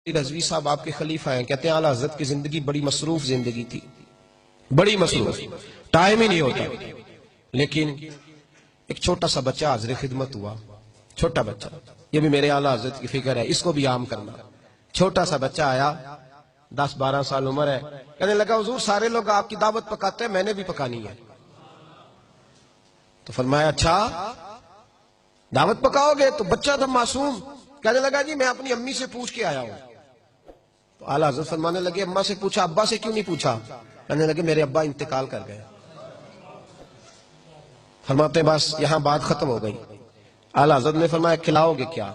رضوی صاحب آپ کے خلیفہ ہیں، کہتے ہیں اعلیٰ حضرت کی زندگی بڑی مصروف زندگی تھی، بڑی مصروف، ٹائم ہی نہیں ہوتا، لیکن ایک چھوٹا سا بچہ حاضر خدمت ہوا، چھوٹا بچہ، یہ بھی میرے اعلیٰ حضرت کی فکر ہے، اس کو بھی عام کرنا۔ چھوٹا سا بچہ آیا، 10-12 سال عمر ہے، کہنے لگا حضور سارے لوگ آپ کی دعوت پکاتے ہیں، میں نے بھی پکانی ہے۔ تو فرمایا اچھا دعوت پکاؤ گے؟ تو بچہ تھا معصوم، کہنے لگا جی میں اپنی امی سے پوچھ کے آیا ہوں۔ تو اعلیٰ حضرت فرمانے لگے اماں سے پوچھا، ابا سے کیوں نہیں پوچھا؟ کہنے لگے میرے ابا انتقال کر گئے۔ فرماتے ہیں بس یہاں بات ختم ہو گئی۔ اعلیٰ حضرت نے فرمایا کھلاؤ گے کیا؟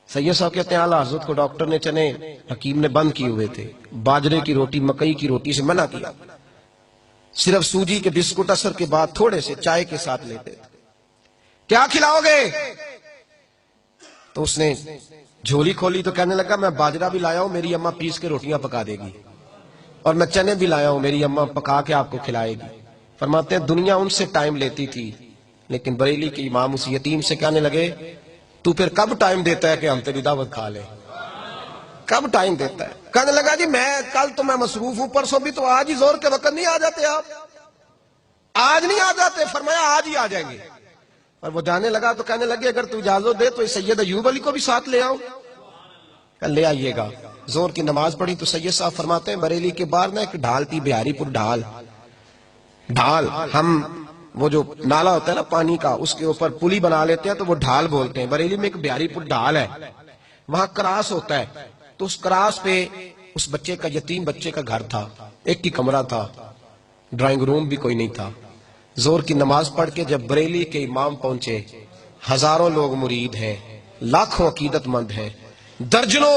سید صاحب کہتے ہیں اعلیٰ حضرت کو ڈاکٹر نے چنے حکیم نے بند کیے ہوئے تھے، باجرے کی روٹی مکئی کی روٹی سے منع کیا، صرف سوجی کے بسکٹ اثر کے بعد تھوڑے سے چائے کے ساتھ لیتے تھے۔ کیا کھلاؤ گے؟ تو اس نے جھولی کھولی تو کہنے لگا میں باجرہ بھی لایا ہوں، میری اماں پیس کے روٹیاں پکا دے گی، اور میں چنے بھی لایا ہوں، میری اماں پکا کے آپ کو کھلائے گی۔ فرماتے ہیں دنیا ان سے ٹائم لیتی تھی، لیکن بریلی کے امام اس یتیم سے کہنے لگے تو پھر کب ٹائم دیتا ہے کہ ہم تیری دعوت کھا لیں؟ کب ٹائم دیتا ہے؟ کہنے لگا جی میں کل تو میں مصروف ہوں، پرسوں بھی، تو آج ہی زور کے وقت نہیں آ جاتے آپ؟ آج نہیں آ جاتے؟ فرمایا آج ہی آ جائیں گے۔ اور وہ جانے لگا تو کہنے لگے اگر تو اجازت دے تو سید ایوب علی کو بھی ساتھ لے آؤں۔ کہ لے آئیے گا۔ زور کی نماز پڑھی تو سید صاحب فرماتے ہیں بریلی کے باہر نا ایک ڈھال تھی، بہاری پور ڈھال، ہم وہ جو نالا ہوتا ہے نا پانی کا، اس کے اوپر پلی بنا لیتے ہیں تو وہ ڈھال بولتے ہیں۔ بریلی میں ایک بہاری پور ڈھال ہے، وہاں کراس ہوتا ہے، تو اس کراس پہ اس بچے کا، یتیم بچے کا گھر تھا، ایک ہی کمرہ تھا، ڈرائنگ روم بھی کوئی نہیں تھا۔ زور کی نماز پڑھ کے جب بریلی کے امام پہنچے، ہزاروں لوگ مرید ہیں، لاکھوں عقیدت مند ہیں، درجنوں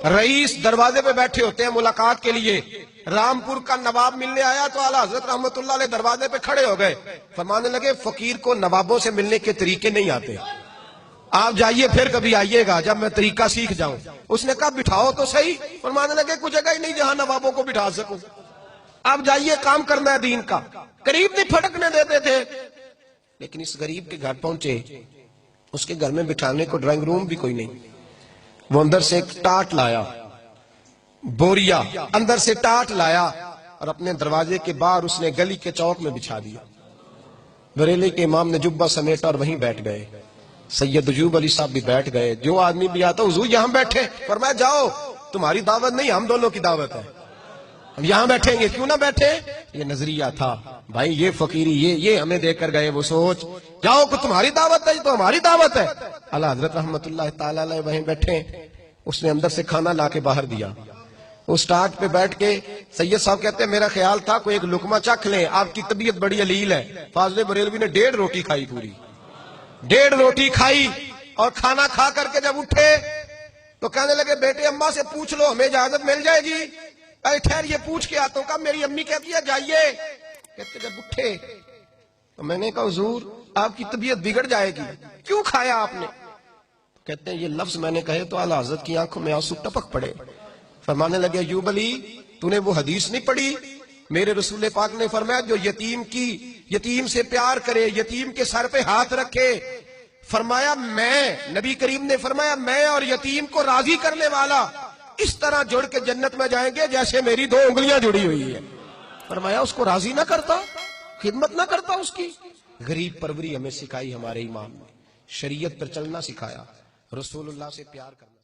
رئیس دروازے پہ بیٹھے ہوتے ہیں ملاقات کے لیے۔ رامپور کا نواب ملنے آیا تو اعلیٰ حضرت رحمت اللہ علیہ دروازے پہ کھڑے ہو گئے، فرمانے لگے فقیر کو نوابوں سے ملنے کے طریقے نہیں آتے، آپ جائیے پھر کبھی آئیے گا جب میں طریقہ سیکھ جاؤں۔ اس نے کہا بٹھاؤ تو صحیح، فرمانے لگے کچھ جگہ ہی نہیں جہاں نوابوں کو بٹھا سکوں، آپ جائیے کام کرنا ہے دین کا۔ قریب نہیں پھٹکنے دیتے تھے، لیکن اس غریب کے گھر پہنچے، اس کے گھر میں بٹھانے کو ڈرائنگ روم بھی کوئی نہیں۔ وہ اندر سے ایک ٹاٹ لایا، بوریا اندر سے ٹاٹ لایا، اور اپنے دروازے کے باہر اس نے گلی کے چوک میں بچھا دیا۔ بریلی کے امام نے جبہ سمیٹا اور وہیں بیٹھ گئے۔ سید ایوب علی صاحب بھی بیٹھ گئے، جو آدمی بھی آتا حضور یہاں بیٹھے، فرمایا جاؤ تمہاری دعوت نہیں ہم دونوں کی دعوت ہے، ہم یہاں بیٹھیں گے، کیوں نہ بیٹھے؟ یہ نظریہ تھا بھائی، یہ فقیری یہ ہمیں دے کر گئے، وہ سوچ جاؤ کہ تمہاری دعوت ہے تو ہماری دعوت ہے۔ اعلیٰ حضرت رحمت اللہ تعالی علیہ وہیں بیٹھے، اس نے اندر سے کھانا لا کے باہر دیا۔ اس ٹاٹ پہ بیٹھ کے سید صاحب کہتے ہیں میرا خیال تھا کوئی ایک لقمہ چکھ لیں، آپ کی طبیعت بڑی علیل ہے۔ فاضل بریلوی نے 1.5 روٹی کھائی، پوری 1.5 روٹی کھائی، اور کھانا کھا کر کے جب اٹھے تو کہنے لگے بیٹے اماں سے پوچھ لو ہمیں اجازت مل جائے گی؟ ٹھہر یہ پوچھ کے آتا ہوں۔ کہا میری امی کہتی ہے جائیے۔ کہتے جب اٹھے تو میں نے کہا حضور آپ کی طبیعت بگڑ جائے گی، کیوں کھایا آپ نے؟ کہتے ہیں یہ لفظ میں نے کہے تو اعلیٰ حضرت کی آنکھوں میں آنسو ٹپک پڑے، فرمانے لگے ایوب علی تو نے وہ حدیث نہیں پڑھی؟ میرے رسول پاک نے فرمایا جو یتیم سے پیار کرے، یتیم کے سر پہ ہاتھ رکھے، فرمایا میں، نبی کریم نے فرمایا میں اور یتیم کو راضی کرنے والا اس طرح جڑ کے جنت میں جائیں گے جیسے میری 2 انگلیاں جڑی ہوئی ہیں۔ فرمایا اس کو راضی نہ کرتا، خدمت نہ کرتا اس کی؟ غریب پروری ہمیں سکھائی ہمارے امام نے، شریعت پر چلنا سکھایا، رسول اللہ سے پیار کرنا۔